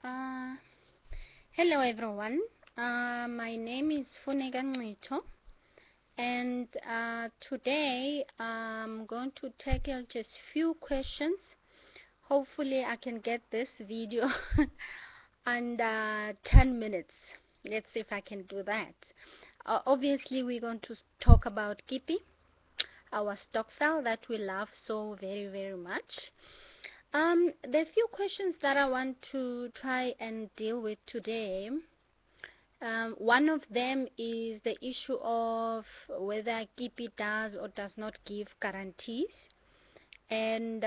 Uh, Hello everyone. My name is Funeka Ngxitho, and today I'm going to tackle just few questions. Hopefully I can get this video under 10 minutes. Let's see if I can do that. Obviously we're going to talk about Kipi, our stockfile that we love so very much. There are few questions that I want to try and deal with today. One of them is the issue of whether Kipi does or does not give guarantees, and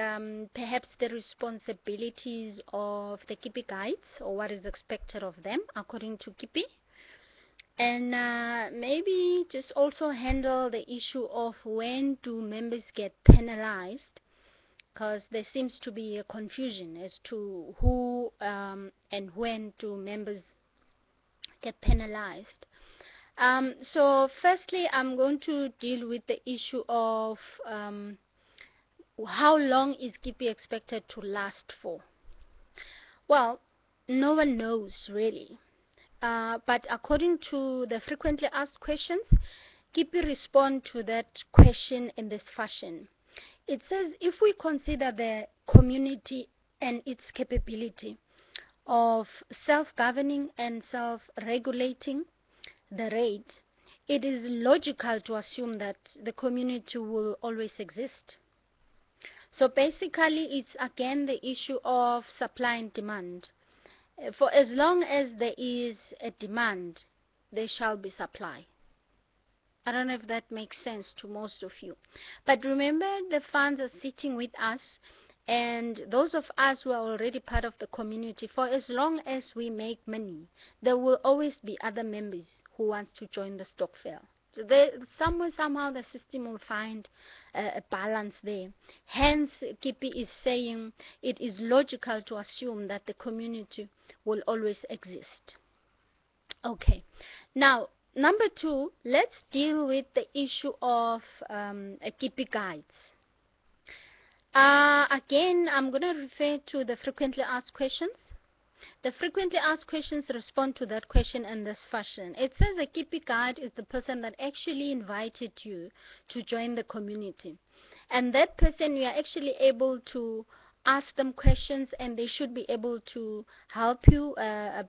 perhaps the responsibilities of the Kipi guides, or what is expected of them according to Kipi. And maybe just also handle the issue of when do members get penalized, because there seems to be a confusion as to who and when do members get penalized. So firstly, I'm going to deal with the issue of how long is Kipi expected to last for. Well, no one knows really, but according to the frequently asked questions, Kipi respond to that question in this fashion. It says, if we consider the community and its capability of self-governing and self-regulating the rate, it is logical to assume that the community will always exist. So basically it's again the issue of supply and demand. For as long as there is a demand, there shall be supply. I don't know if that makes sense to most of you. But remember, the funds are sitting with us, and those of us who are already part of the community, for as long as we make money, there will always be other members who wants to join the stokvel. So somehow the system will find a balance there. Hence, Kipi is saying it is logical to assume that the community will always exist. Okay. Now, number two, let's deal with the issue of Kipi guides. Again, I'm going to refer to the frequently asked questions. The frequently asked questions respond to that question in this fashion. It says a Kipi guide is the person that actually invited you to join the community. And that person, you are actually able to ask them questions, and they should be able to help you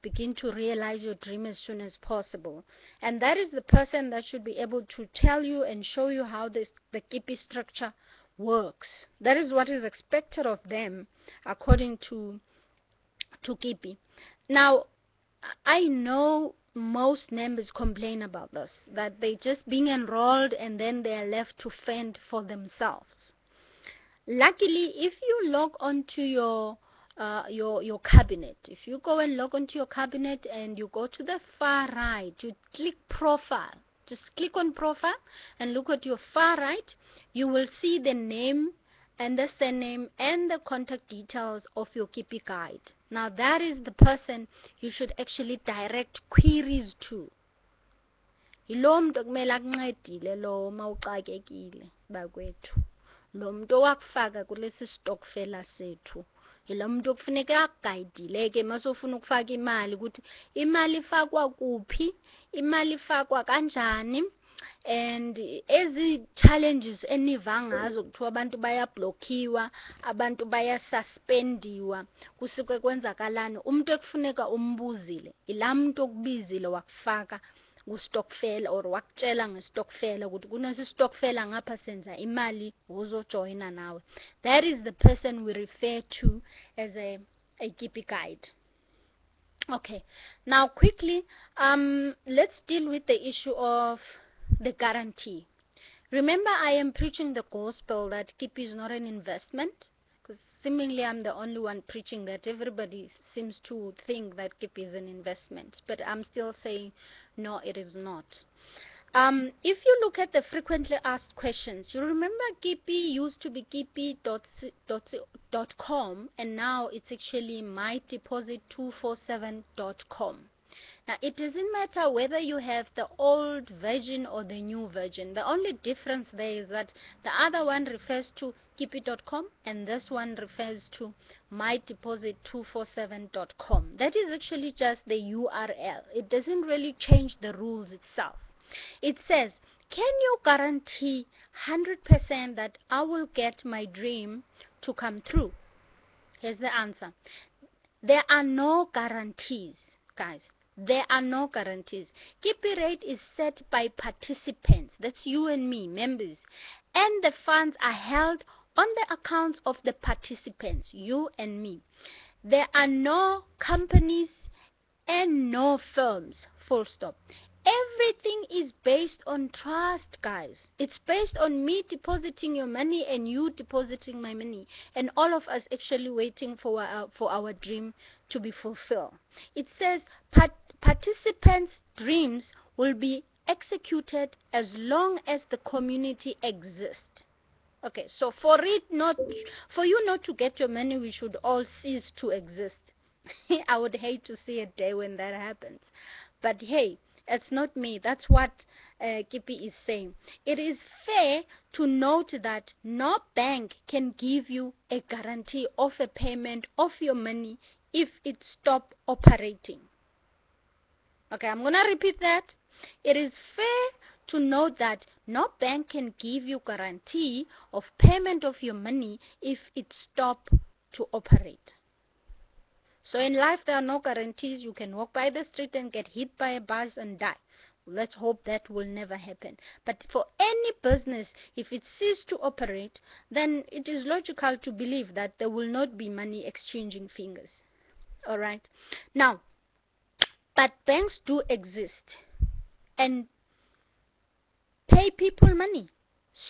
begin to realize your dream as soon as possible. And that is the person that should be able to tell you and show you how the Kipi structure works. That is what is expected of them according to Kipi. Now, I know most members complain about this, that they just being enrolled and then they are left to fend for themselves. Luckily, if you log onto your cabinet, if you go and log onto your cabinet and you go to the far right, you click profile, just click on profile and look at your far right, you will see the name and the surname and the contact details of your Kipi guide. Now that is the person you should actually direct queries to. Yilo muntu okumele akuncedile lo mawuxakekile bakwethu. Lo muntu owakufaka kulesi stokfela sethu. Yilo muntu okufuneka akugayidile ke masofuna ukufaka imali ukuthi imali ifakwa kuphi, imali ifakwa kanjani. And ezi challenges eniva ngazo kuthiwa abantu bayablockiwa, abantu bayasuspendiwa, kusuke kwenzakalani, umuntu ekufuneka umbuzile ila muntu okubizile wakufaka kustokfela or wakutshela ngestokfela ukuthi kunesi stokfela ngapha senza imali uzojoyina nawe. That is the person we refer to as a Kipi guide. Okay, now quickly let's deal with the issue of the guarantee. Remember, I am preaching the gospel that Kipi is not an investment, because seemingly I'm the only one preaching that. Everybody seems to think that Kipi is an investment, but I'm still saying no, it is not. If you look at the frequently asked questions, you remember Kipi used to be kipi.com, and now it's actually mydeposit247.com. Now, it doesn't matter whether you have the old version or the new version. The only difference there is that the other one refers to kipi.com and this one refers to mydeposit247.com. That is actually just the URL. It doesn't really change the rules itself. It says, can you guarantee 100% that I will get my dream to come true? Here's the answer. There are no guarantees, guys. There are no guarantees. Kipi rate is set by participants. That's you and me, members. And the funds are held on the accounts of the participants, you and me. There are no companies and no firms, full stop. Everything is based on trust, guys. It's based on me depositing your money and you depositing my money, and all of us actually waiting for our dream to be fulfilled. It says participants' dreams will be executed as long as the community exists. Okay, so for you not to get your money, we should all cease to exist. I would hate to see a day when that happens. But hey, it's not me. That's what Kipi is saying. It is fair to note that no bank can give you a guarantee of a payment of your money if it stops operating. Okay, I'm going to repeat that. It is fair to note that no bank can give you guarantee of payment of your money if it stops to operate. So in life, there are no guarantees. You can walk by the street and get hit by a bus and die. Let's hope that will never happen. But for any business, if it ceases to operate, then it is logical to believe that there will not be money exchanging fingers. All right. Now, but banks do exist and pay people money.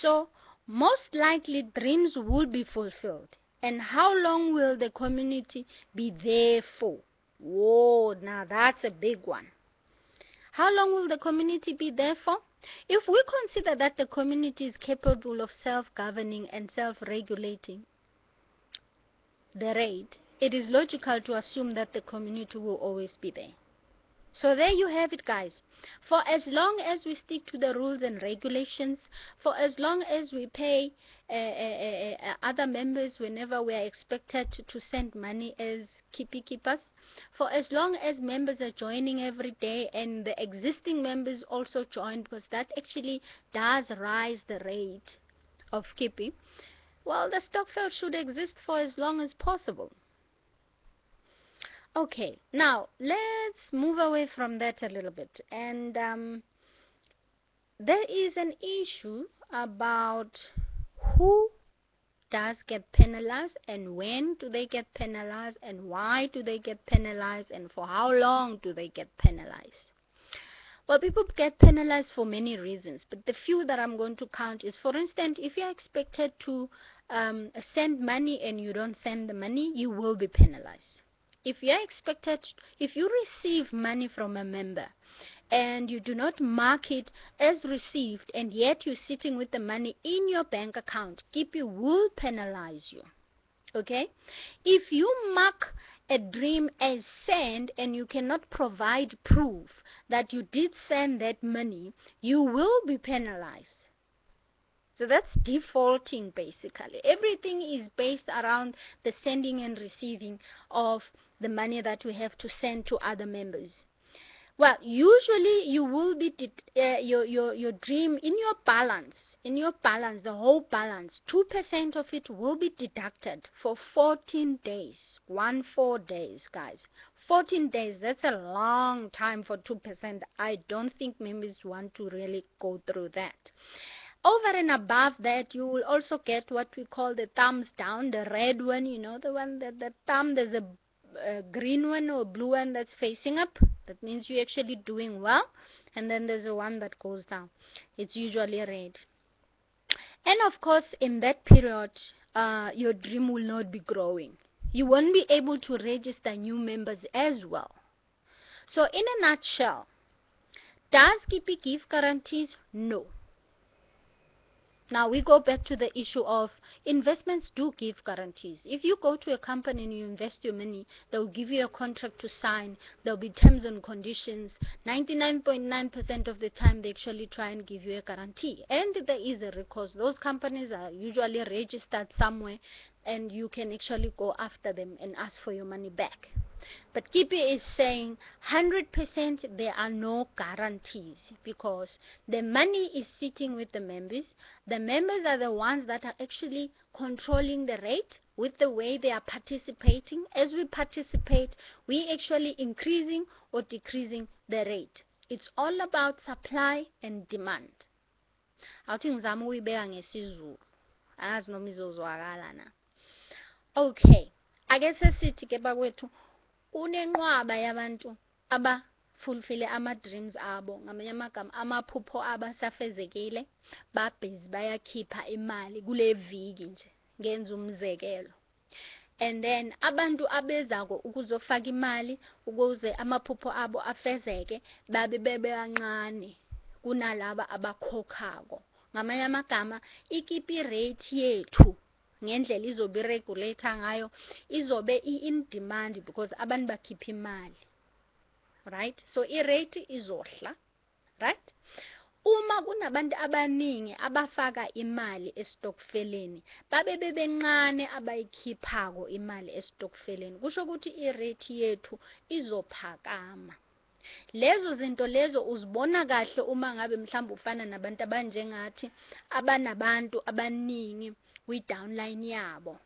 So most likely dreams will be fulfilled. And how long will the community be there for? Whoa, now that's a big one. How long will the community be there for? If we consider that the community is capable of self-governing and self-regulating the rate, it is logical to assume that the community will always be there. So there you have it, guys. For as long as we stick to the rules and regulations, for as long as we pay other members whenever we are expected to send money as Kipi keepers, for as long as members are joining every day and the existing members also join, because that actually does rise the rate of Kipi, well, the Stokvel should exist for as long as possible. Okay, now let's move away from that a little bit. And there is an issue about who does get penalized and when do they get penalized and why do they get penalized and for how long do they get penalized. Well, people get penalized for many reasons, but the few that I'm going to count is, for instance, if you're expected to send money and you don't send the money, you will be penalized. If you receive money from a member and you do not mark it as received and yet you're sitting with the money in your bank account, Kipi will penalize you. Okay? If you mark a dream as send and you cannot provide proof that you did send that money, you will be penalized. So that's defaulting, basically. Everything is based around the sending and receiving of the money that we have to send to other members. Well, usually you will be your dream in your balance, the whole balance, 2% of it will be deducted for 14 days, 14 days, guys. 14 days, that's a long time for 2%. I don't think members want to really go through that. Over and above that, you will also get what we call the thumbs down, the red one, you know, the one that the thumb, there's a green one or blue one that's facing up. That means you're actually doing well. And then there's a one that goes down. It's usually red. And of course, in that period, your dream will not be growing. You won't be able to register new members as well. So in a nutshell, does Kipi give guarantees? No. Now we go back to the issue of investments do give guarantees. If you go to a company and you invest your money, they'll give you a contract to sign. There'll be terms and conditions. 99.9% of the time they actually try and give you a guarantee. And there is a recourse. Those companies are usually registered somewhere and you can actually go after them and ask for your money back. But Kipi is saying 100% there are no guarantees because the money is sitting with the members. The members are the ones that are actually controlling the rate with the way they are participating. As we participate, we actually increasing or decreasing the rate. It's all about supply and demand. Awuthi ngizama ukuyibeka ngesizulu. Angazi noma izozwakala na. Okay. Ake sesithi ke bakwethu kunenqwaba yabantu abafulfille ama-dreams abo, ngamanye amagama amaphupho abo asafezekile, babhizi bayakhipha imali kule viki nje, ngenza umzekelo. And then abantu abezako ukuzofaka imali ukuze amaphupho abo afezeke babe bebancane kunalaba abakhokhako. Ngamanye amagama ikipi rate yethu ngendlela izobe regulator ngayo izobe in demand because abantu bakhipha imali, right? So irate izohla, right? Uma kunabantu abaningi abafaka imali estokfeleni babe bebencane abayikhiphako imali estokfeleni, kusho ukuthi irate yethu izophakama. Lezo zinto lezo uzibona kahle uma ngabe mhlawumbe ufana nabantu abanjengathi abanabantu abaningi kwi-downline yabo.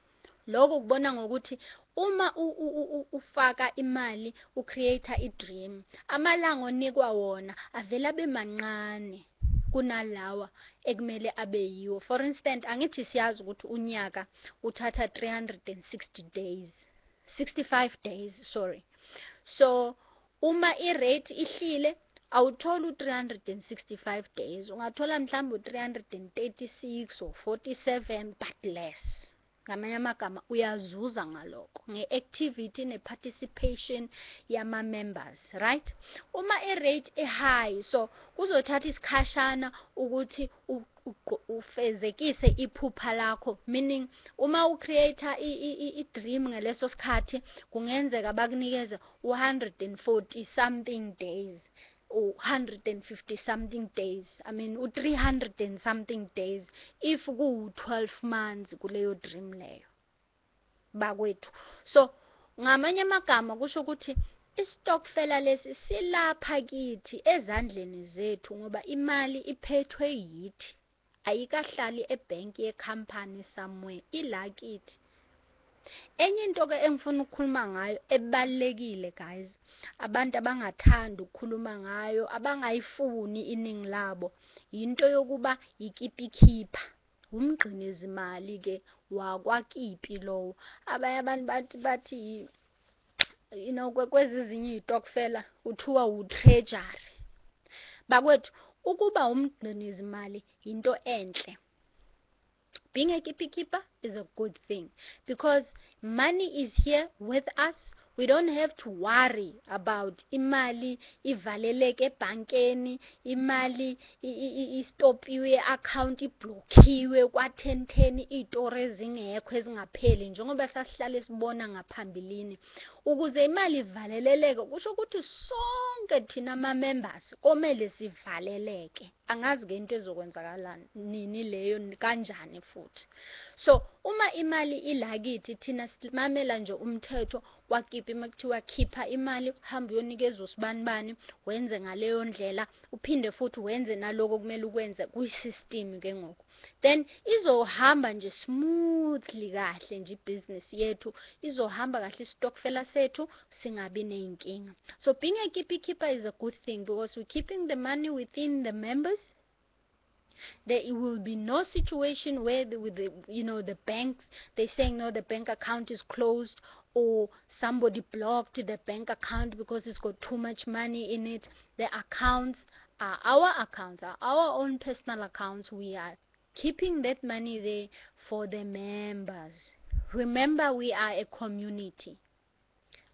Lokho kubona ngokuthi uma ufaka imali ucreate i-dream, amalanga onikwa wona avela bemancane kunalawa ekumele abe yiwo. For instance, angithi siyazi ukuthi unyaka uthatha 360 days, 65 days, sorry. So uma i-rate ihlile awuthola u-365 days, ungathola mhlawumbe u-336 or 47 but less. Ngamanye amagama uyazuza ngalokho nge-activity ne-participation yama-members, right? Uma i-rate e-high, so kuzothatha isikhashana ukuthi ufezekise iphupha lakho, meaning uma ucreator i-dream ngaleso sikhathi kungenzeka bakunikeze 140 something days, 150 something days, I mean 300 and something days if ku 12 months kuleyo dream leyo bakwethu. So ngamanye amagama kusho ukuthi istokfela lesi silapha kithi ezandleni zethu ngoba imali iphethwe yithi, ayikahlali ebank yecompany somewhere, ila kithi. Enye into ke engifuna ukukhuluma ngayo ebalekile guys, abantu abangathanda ukukhuluma ngayo, abangayifuni iningi labo, into yokuba yikipi khipha, umgqinizimali ke wakwakipi lowo. Abanye abantu bathi you know kwezi zinye izitokfela uthiwa u-treasury. Bakwethu ukuba umgqinizimali into enhle. Being a kipi keeper is a good thing because money is here with us. We don't have to worry about imali ivaleleke ebhankeni, imali istopiwe, account iblokhiwe kwa 10 iitore ezingekho ezingapheli njengoba sasihlale sibona ngaphambilini. Ukuze imali ivaleleleke kusho ukuthi sonke thina ama-members komele sivaleleke. Angazi ke into ezokwenzakala nini leyo kanjani futhi. So uma imali ilakithi thina simamela nje umthetho wakipi makuthiwa khipha imali hamba uyonikeza usibanibani wenze ngaleyo ndlela uphinde futhi wenze naloko kumele ukwenze kwi-system ke ngoku, then izohamba nje smoothly kahle nje business yethu izohamba kahle istokfela sethu singabi neyinkinga. So being a kipi keeper is a good thing because we're keeping the money within the members. There will be no situation where the banks, they're saying no, the bank account is closed or somebody blocked the bank account because it's got too much money in it. The accounts, are our own personal accounts. We are keeping that money there for the members. Remember, we are a community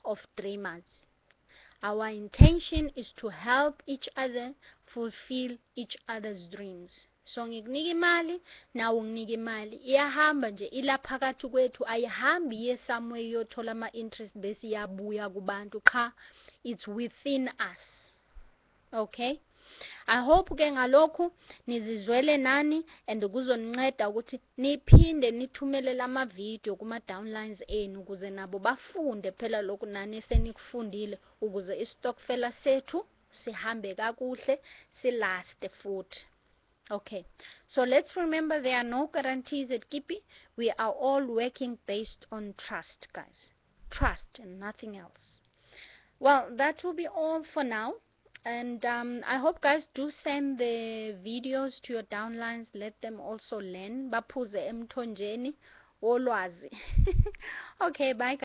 of dreamers. Our intention is to help each other fulfill each other's dreams. So ngikunika imali, nawe unginika imali. Iyahamba nje ilaphakathi kwethu, ayihambi iye somewhere iyothola ama-interest bese iyabuya kubantu. Cha, it's within us. Okay? I hope ke ngalokhu nizizwele nani and kuzoninceda ukuthi niphinde nithumelele ama-video kuma-downlines enu ukuze nabo bafunde phela lokhu nani senikufundile ukuze istokfela sethu sihambe kakuhle silaste futhi. Okay, so let's remember there are no guarantees at Kipi. We are all working based on trust, guys. Trust and nothing else. Well, that will be all for now. And I hope guys do send the videos to your downlines. Let them also learn. Baphuze emthonjeni wolwazi. Okay, bye guys.